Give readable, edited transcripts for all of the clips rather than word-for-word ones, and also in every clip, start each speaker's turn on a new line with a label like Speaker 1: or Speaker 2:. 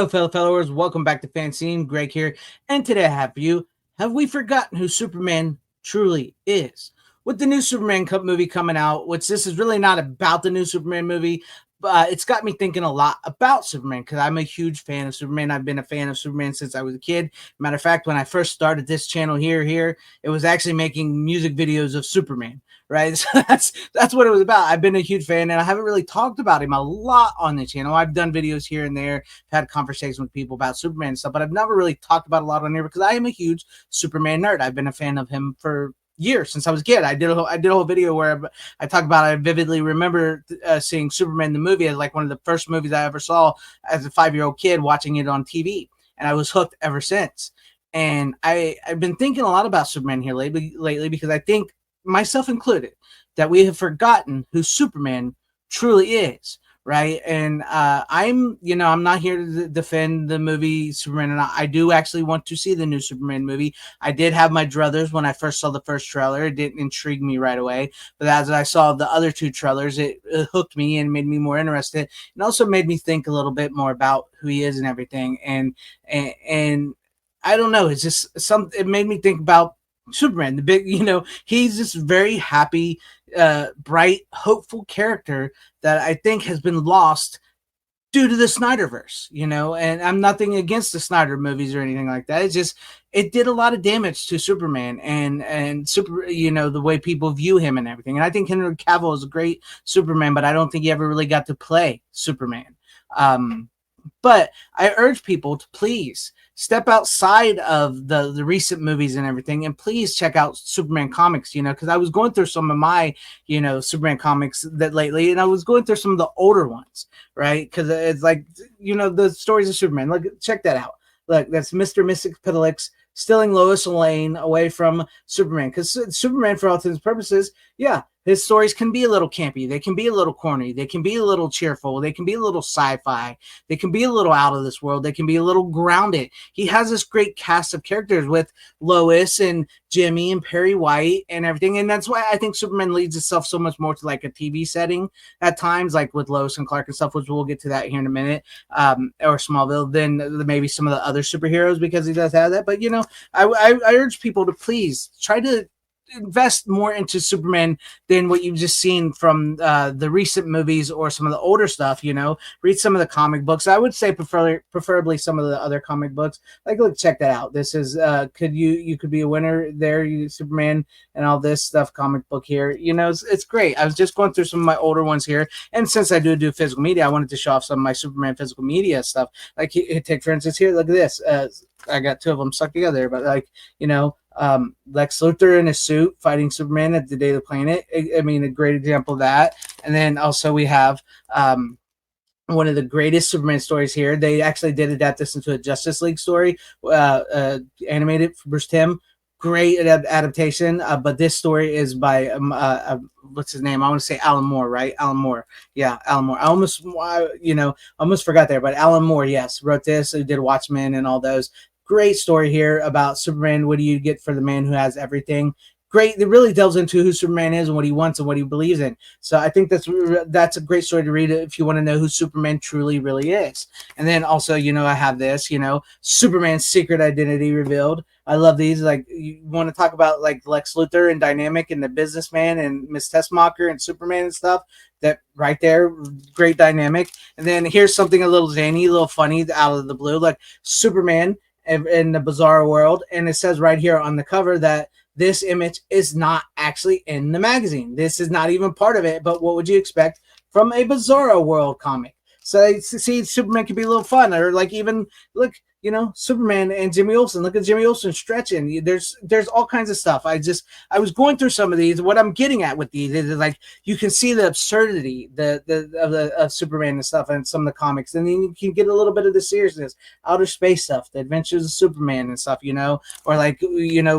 Speaker 1: Hello, fellow followers. Welcome back to FanZcene. Greg here, and today I have for you: have we forgotten who Superman truly is? With the new Superman movie coming out, which this is really not about the new Superman movie, but it's got me thinking a lot about Superman because I'm a huge fan of Superman. I've been a fan of Superman since I was a kid. Matter of fact, when I first started this channel here, it was actually making music videos of Superman. Right, so that's what it was about. I've been a huge fan, and I haven't really talked about him a lot on the channel. I've done videos here and there, had conversations with people about Superman and stuff, but I've never really talked about a lot on here because I am a huge Superman nerd. I've been a fan of him for years since I was a kid. I did a whole video where I talk about I vividly remember seeing Superman the movie as like one of the first movies I ever saw as a 5-year-old kid, watching it on TV, and I was hooked ever since. And I've been thinking a lot about Superman here lately because I think, myself included, that we have forgotten who Superman truly is, right? And I'm not here to defend the movie Superman, and I do actually want to see the new Superman movie. I did have my druthers when I first saw the first trailer. It didn't intrigue me right away, but as I saw the other two trailers, it hooked me and made me more interested, and also made me think a little bit more about who he is and everything. And I don't know, it's just it made me think about Superman, the big, he's this very happy, bright, hopeful character that I think has been lost due to the Snyderverse, and I'm nothing against the Snyder movies or anything like that. It's just, it did a lot of damage to Superman and the way people view him and everything. And I think Henry Cavill is a great Superman, but I don't think he ever really got to play Superman. But I urge people to please step outside of the recent movies and everything, and please check out Superman comics, because I was going through some of my, Superman comics that lately, and I was going through some of the older ones, right? Because it's like, the stories of Superman. Look, check that out. Look, that's Mr. Mystic Piddlix stealing Lois Lane away from Superman. Because Superman, for all intents and purposes, yeah, his stories can be a little campy. They can be a little corny. They can be a little cheerful. They can be a little sci-fi. They can be a little out of this world. They can be a little grounded. He has this great cast of characters with Lois and Jimmy and Perry White and everything. And that's why I think Superman leads itself so much more to like a TV setting at times, like with Lois and Clark and stuff, which we'll get to that here in a minute, or Smallville, than maybe some of the other superheroes, because he does have that. But, I urge people to please try to invest more into Superman than what you've just seen from the recent movies or some of the older stuff. Read some of the comic books. I would say preferably some of the other comic books. Like, look, check that out. This is you could be a winner there, Superman and all this stuff comic book here. It's great. I was just going through some of my older ones here, and since I do physical media, I wanted to show off some of my Superman physical media stuff. Like, take for instance here, look at this. I got two of them stuck together, but Lex Luthor in a suit fighting Superman at the Daily Planet. I mean, a great example of that. And then also we have one of the greatest Superman stories here. They actually did adapt this into a Justice League story, animated for Bruce Timm. Great adaptation, but this story is by what's his name? I want to say Alan Moore, right? Alan Moore, yeah, Alan Moore. I almost forgot there, but Alan Moore, yes, wrote this. He did Watchmen and all those. Great story here about Superman. What do you get for the man who has everything? Great. It really delves into who Superman is and what he wants and what he believes in. So I think that's a great story to read if you want to know who Superman truly really is. And then also, I have this, Superman's secret identity revealed. I love these. Like, you want to talk about like Lex Luthor and Dynamic and the businessman and Miss Tessmacher and Superman and stuff. That right there, great dynamic. And then here's something a little zany, a little funny out of the blue, like Superman in the bizarre world. And it says right here on the cover that this image is not actually in the magazine. This is not even part of it, but what would you expect from a Bizarro World comic? So see, Superman can be a little fun, or like even look, Superman and Jimmy Olsen. Look at Jimmy Olsen stretching. There's all kinds of stuff. I was going through some of these. What I'm getting at with these is like you can see the absurdity of Superman and stuff and some of the comics, and then you can get a little bit of the seriousness, outer space stuff, the adventures of Superman and stuff, or like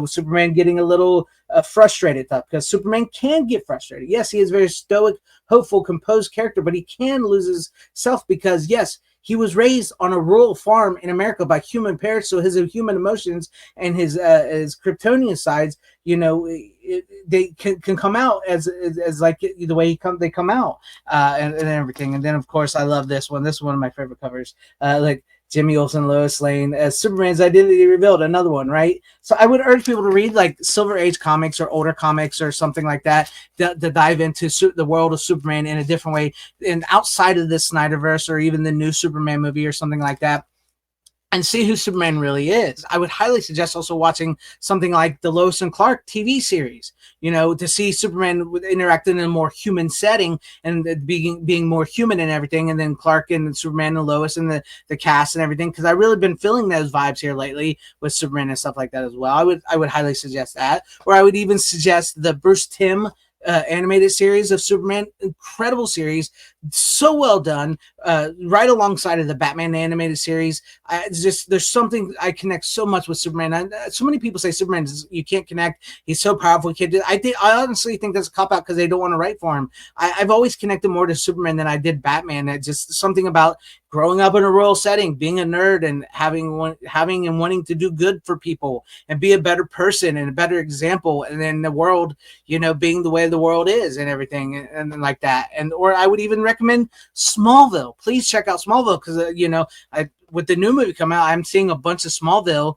Speaker 1: Superman getting a little frustrated stuff, because Superman can get frustrated. Yes, he is a very stoic, hopeful, composed character, but he can lose his self because yes, he was raised on a rural farm in America by human parents, so his human emotions and his Kryptonian sides, they can come out as like the way they come out, and everything. And then of course I love this one. This is one of my favorite covers. Like Jimmy Olsen, Lois Lane as Superman's identity revealed. Another one, right? So I would urge people to read like Silver Age comics or older comics or something like that to dive into the world of Superman in a different way, and outside of this Snyderverse or even the new Superman movie or something like that, and see who Superman really is. I would highly suggest also watching something like the Lois and Clark TV series, to see Superman interact in a more human setting and being more human and everything. And then Clark and Superman and Lois and the cast and everything. Because I really been feeling those vibes here lately with Superman and stuff like that as well. I would highly suggest that. Or I would even suggest the Bruce Timm animated series of Superman. Incredible series, so well done, right alongside of the Batman animated series. There's something I connect so much with Superman. So many people say Superman you can't connect, he's so powerful, you can't do. I honestly think that's a cop out because they don't want to write for him. I've always connected more to Superman than I did Batman. It's just something about growing up in a rural setting, being a nerd, and having and wanting to do good for people and be a better person and a better example, and then the world, being the way the world is and everything, and like that. Or I would even recommend Smallville. Please check out Smallville because with the new movie coming out, I'm seeing a bunch of Smallville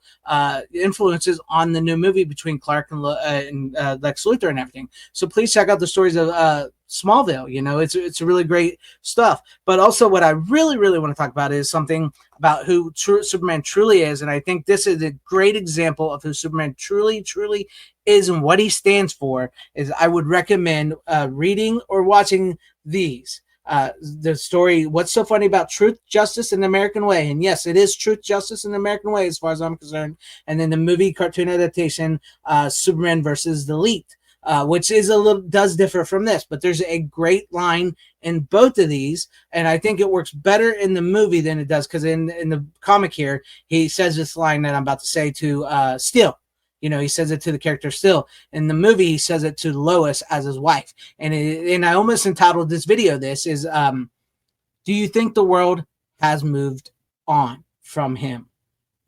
Speaker 1: influences on the new movie between Clark and Lex Luthor and everything. So please check out the stories of Smallville. It's really great stuff. But also what I really, really want to talk about is something about who Superman truly is. And I think this is a great example of who Superman truly, truly is and what he stands for. Is I would recommend reading or watching these. The story, What's So Funny About Truth, Justice, and the American Way. And yes, it is Truth, Justice, and the American Way as far as I'm concerned. And then the movie cartoon adaptation, Superman versus the Elite, which does differ from this, but there's a great line in both of these, and I think it works better in the movie than it does, because in the comic here, he says this line that I'm about to say to Steel. He says it to the character Steel. In the movie, he says it to Lois as his wife. And I almost entitled this video, this is, do you think the world has moved on from him?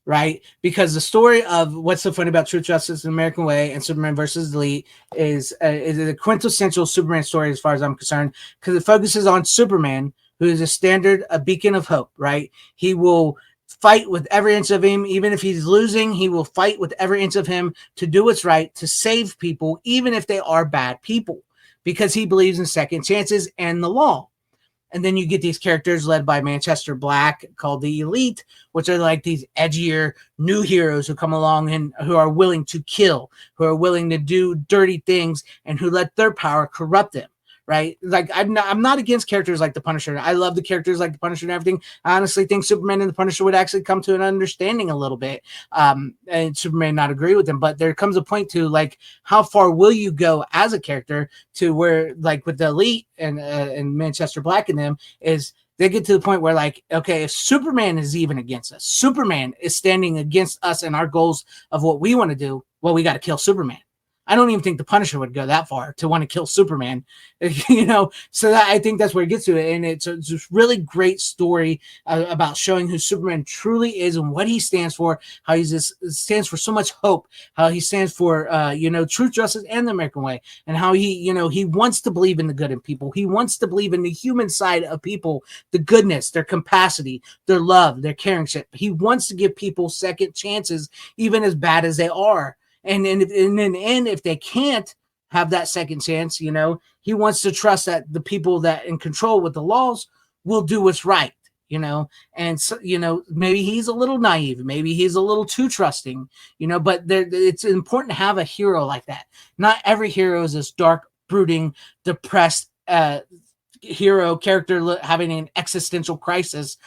Speaker 1: Right? Because the story of What's So Funny About Truth, Justice, and the American Way and Superman versus the Elite is a quintessential Superman story as far as I'm concerned, because it focuses on Superman, who is a beacon of hope, right? He will fight with every inch of him. Even if he's losing, he will fight with every inch of him to do what's right, to save people, even if they are bad people, because he believes in second chances and the law. And then you get these characters led by Manchester Black called the Elite, which are like these edgier new heroes who come along and who are willing to kill, who are willing to do dirty things, and who let their power corrupt them. Right? Like I'm not against characters like the Punisher. I love the characters like the Punisher and everything. I honestly think Superman and the Punisher would actually come to an understanding a little bit. And Superman not agree with them, but there comes a point to like, how far will you go as a character to where, like with the Elite and Manchester Black and them, is they get to the point where like, okay, if Superman is even against us, Superman is standing against us and our goals of what we want to do, well, we got to kill Superman. I don't even think the Punisher would go that far to want to kill Superman, so I think that's where it gets to it. And it's a really great story about showing who Superman truly is and what he stands for, how he stands for so much hope, how he stands for, truth, justice, and the American way, and how he wants to believe in the good in people. He wants to believe in the human side of people, the goodness, their capacity, their love, their caring shit. He wants to give people second chances, even as bad as they are. And in the end, if they can't have that second chance, he wants to trust that the people that in control with the laws will do what's right, and so, maybe he's a little naive, maybe he's a little too trusting, but it's important to have a hero like that. Not every hero is this dark, brooding, depressed, hero character having an existential crisis.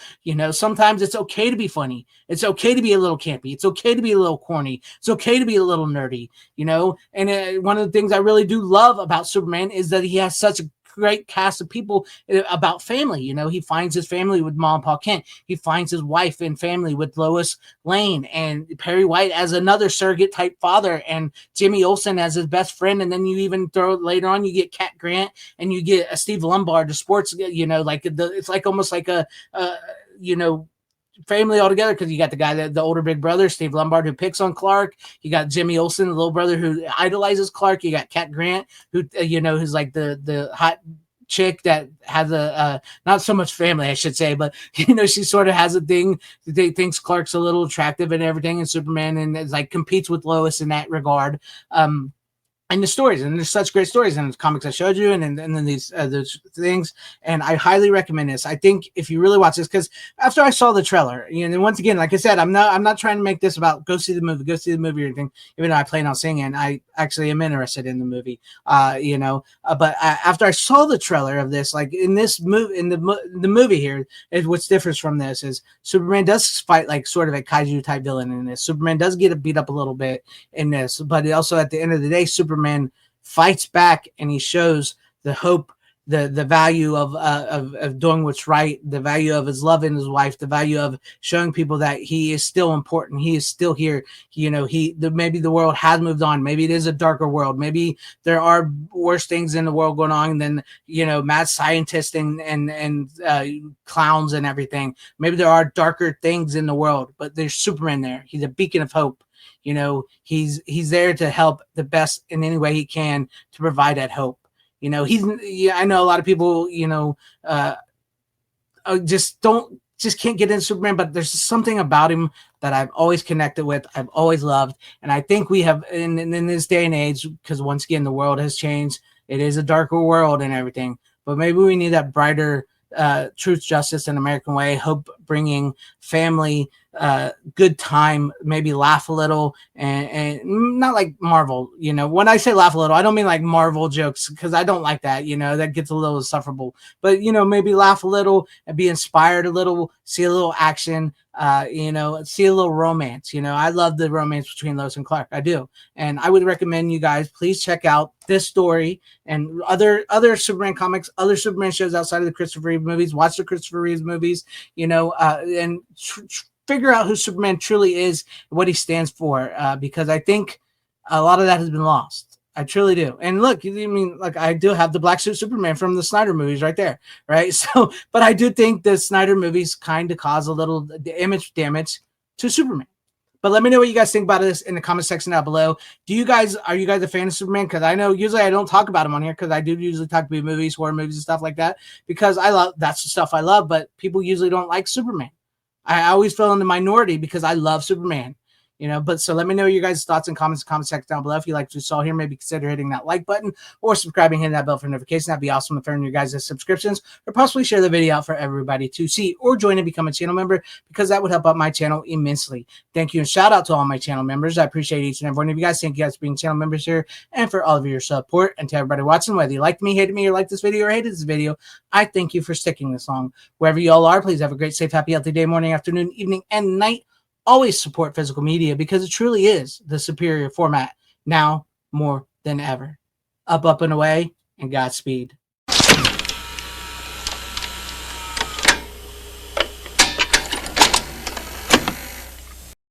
Speaker 1: Sometimes it's okay to be funny, it's okay to be a little campy, it's okay to be a little corny, it's okay to be a little nerdy. And one of the things I really do love about Superman is that he has such a great cast of people about family. He finds his family with Mom and Pa Kent. He finds his wife and family with Lois Lane and Perry White as another surrogate type father, and Jimmy Olsen as his best friend. And then you even throw later on, you get Cat Grant and you get Steve Lombard, the sports, it's like almost like a family altogether, because you got the guy, the older big brother, Steve Lombard, who picks on Clark. You got Jimmy Olsen, the little brother, who idolizes Clark. You got Cat Grant, who who's like the hot chick that has a not so much family, I should say, but she sort of has a thing. They thinks Clark's a little attractive and everything, and Superman, and is like competes with Lois in that regard. And the stories, and there's such great stories in the comics I showed you, and then these things, and I highly recommend this. I think if you really watch this, because after I saw the trailer, and once again, like I said, I'm not trying to make this about go see the movie or anything, even though I plan on seeing it, and I actually am interested in the movie, but after I saw the trailer of this, like in this movie, in the movie here, what's different from this is Superman does fight like sort of a kaiju type villain in this. Superman does get beat up a little bit in this, but also at the end of the day, Superman fights back, and he shows the hope, the value of doing what's right, the value of his love and his wife, the value of showing people that he is still important, he is still here. Maybe the world has moved on, maybe it is a darker world, maybe there are worse things in the world going on than mad scientists and clowns and everything. Maybe there are darker things in the world, but there's Superman there. He's a beacon of hope. He's there to help the best in any way he can to provide that hope. I know a lot of people, just can't get into Superman, but there's something about him that I've always connected with, I've always loved, and I think we have in this day and age, because once again the world has changed. It is a darker world and everything, but maybe we need that brighter truth, justice, and American way, hope bringing, family, good time, maybe laugh a little, and not like Marvel. When I say laugh a little, I don't mean like Marvel jokes, because I don't like that. That gets a little insufferable. But maybe laugh a little and be inspired a little, see a little action, see a little romance. I love the romance between Lois and Clark. I do, and I would recommend you guys please check out this story and other Superman comics, other Superman shows outside of the Christopher Reeve movies. Watch the Christopher Reeve movies, and figure out who Superman truly is and what he stands for, because I think a lot of that has been lost. I truly do. And look, I do have the black suit Superman from the Snyder movies right there, right? So, but I do think the Snyder movies kind of cause a little image damage to Superman. But let me know what you guys think about this in the comment section down below. Are you guys a fan of Superman? Because I know usually I don't talk about him on here, because I do usually talk about movies, horror movies, and stuff like that, because that's the stuff I love. But people usually don't like Superman. I always feel in the minority because I love Superman. But so let me know your guys' thoughts and comments in the comment section down below. If you like what you saw here, maybe consider hitting that like button or subscribing, hitting that bell for notifications. That'd be awesome if earning your guys' subscriptions, or possibly share the video out for everybody to see, or join and become a channel member, because that would help out my channel immensely. Thank you, and shout out to all my channel members. I appreciate each and every one of you guys. Thank you guys for being channel members here and for all of your support. And to everybody watching, whether you liked me, hated me, or liked this video, or hated this video, I thank you for sticking this long. Wherever you all are, please have a great, safe, happy, healthy day, morning, afternoon, evening, and night. Always support physical media, because it truly is the superior format now more than ever. Up, and away, and Godspeed.